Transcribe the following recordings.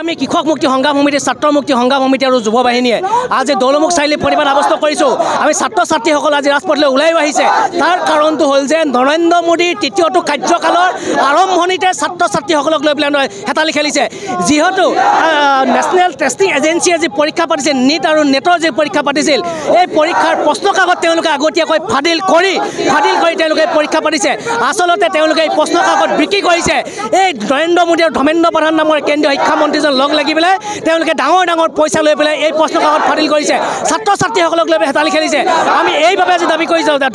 আমি কৃষক মুক্তি সংগ্ৰাম সমিতি ছাত্ৰ মুক্তি সংগ্ৰাম সমিতি আৰু যুৱ বাহিনীয়ে আজি দৌলমুখ চাৰিআলি প্ৰতিবাদ সাব্যস্ত কৰিছোঁ। আমি ছাত্ৰ ছাত্ৰীসকল আজি ৰাজপথলৈ ওলাই আহিছে। তাৰ কাৰণটো হ'ল যে নৰেন্দ্ৰ মোদীৰ তৃতীয়টো কাৰ্যকালৰ আৰম্ভণিতে ছাত্ৰ ছাত্ৰীসকলক লৈ পেলাই হেতালি খেলিছে। যিহেতু নেশ্যনেল টেষ্টিং এজেঞ্চিয়ে যি পৰীক্ষা পাতিছিল, নীট আৰু নেটৰ যি পৰীক্ষা পাতিছিল, এই পৰীক্ষাৰ প্ৰশ্ন কাকত তেওঁলোকে আগতীয়াকৈ ফাদিল কৰি তেওঁলোকে পৰীক্ষা পাতিছে। আচলতে তেওঁলোকে এই প্ৰশ্ন কাকত বিক্ৰী কৰিছে। এই নৰেন্দ্ৰ মোদী আৰু ধৰ্মেন্দ্ৰ প্ৰধান নামৰ কেন্দ্ৰীয় শিক্ষামন্ত্ৰীজন লগ লাগি পেলাই তেওঁলোকে ডাঙৰ পইচা লৈ পেলাই এই প্ৰশ্ন কাকত ফাদিল কৰিছে, ছাত্ৰ ছাত্ৰীসকলক লৈ হেতালি খেলিছে। আমি এইভাৱে আজি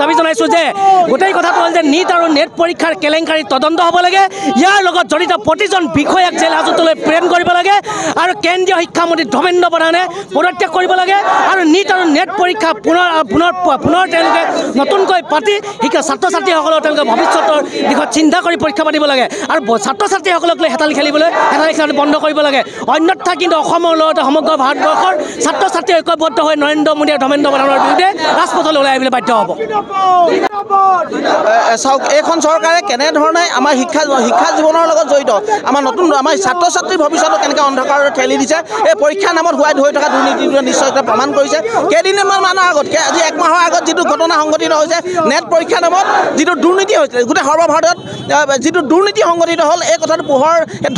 দাবী জনাইছোঁ যে গোটেই কথাটো হ'ল যে নীট আৰু নেট পৰীক্ষাৰ কেলেংকাৰী তদন্ত হ'ব লাগে। ইয়াৰ লগত জড়িত প্ৰতিজন বিষয়াক জেল হাজতলৈ প্ৰেৰণ কৰিব লাগে আৰু কেন্দ্ৰীয় শিক্ষামন্ত্ৰী ধৰ্মেন্দ্ৰ প্ৰধানে পদত্যাগ কৰিব লাগে আৰু নীট আৰু নেট পৰীক্ষা পুনৰ তেওঁলোকে নতুনকৈ পাতি ছাত্ৰ ছাত্ৰীসকলৰ তেওঁলোকে ভৱিষ্যতৰ দিশত চিন্তা কৰি পৰীক্ষা পাতিব লাগে আৰু ছাত্ৰ ছাত্ৰীসকলক লৈ হেতালি খেলাটো বন্ধ কৰিব লাগে। অন্যথা কিন্তু অসমৰ লগতে সমগ্ৰ ভাৰতবৰ্ষৰ ছাত্ৰ ছাত্ৰী ঐক্যবদ্ধ হৈ নৰেন্দ্ৰ মোদী আৰু ধৰ্মেন্দ্ৰ প্ৰধানৰ বিৰুদ্ধে ৰাজপথলৈ ওলাই আহিবলৈ বাধ্য হ'ব। চাওক, এইখন চৰকাৰে কেনেধৰণে আমাৰ শিক্ষা জীৱনৰ লগত জড়িত আমাৰ ছাত্ৰ ছাত্ৰীৰ ভৱিষ্যতক কেনেকৈ অন্ধকাৰত ঠেলি দিছে, এই পৰীক্ষাৰ নামত হোৱাই হৈ থকা দুৰ্নীতিটোৱে নিশ্চয়তা প্ৰমাণ কৰিছে। কেইদিনমানৰ আগত আজি 1 মাহৰ আগত যিটো ঘটনা সংঘটিত হৈছে, নেট পৰীক্ষাৰ নামত যিটো দুৰ্নীতি হৈছিলে, গোটেই সৰ্বভাৰতত যিটো দুৰ্নীতি সংঘটিত হ'ল, এই কথাটো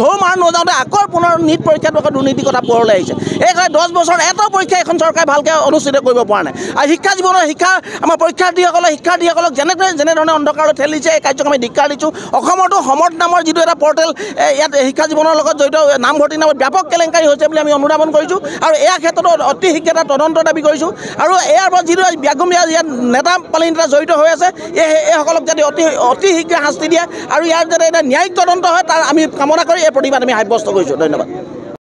ঢৌ মাৰ নযাওঁতে আকৌ পুনৰ নীট পৰীক্ষাটো আকৌ দুৰ্নীতিৰ কথা পোহৰলৈ আহিছে। এই 10 বছৰ এটা পৰীক্ষা এখন চৰকাৰে ভালকৈ অনুষ্ঠিত কৰিব পৰা নাই। আৰু আমাৰ শিক্ষাৰ্থীসকলক যেনেধৰণে অন্ধকাৰত ঠেলিছে, এই কাৰ্যক আমি ধিক্কাৰ দিছোঁ। অসমতো সমৰ্থ নামৰ যিটো এটা পৰ্টেল, ইয়াত শিক্ষা জীৱনৰ লগত জড়িত নামভৰ্তিৰ নামত ব্যাপক কেলেংকাৰী হৈছে বুলি আমি অনুধাৱন কৰিছোঁ আৰু ইয়াৰ ক্ষেত্ৰতো অতি শীঘ্ৰে এটা তদন্ত দাবী কৰিছোঁ। আৰু ইয়াৰ পৰা যিটো ইয়াত নেতা পালিনেতা জড়িত হৈ আছে, এইসকলক যাতে অতি শীঘ্ৰে শাস্তি দিয়ে আৰু ইয়াৰ যাতে এটা ন্যায়িক তদন্ত হয়, তাৰ আমি কামনা কৰি এই প্ৰতিবাদ আমি সাব্যস্ত কৰিছোঁ। ধন্যবাদ।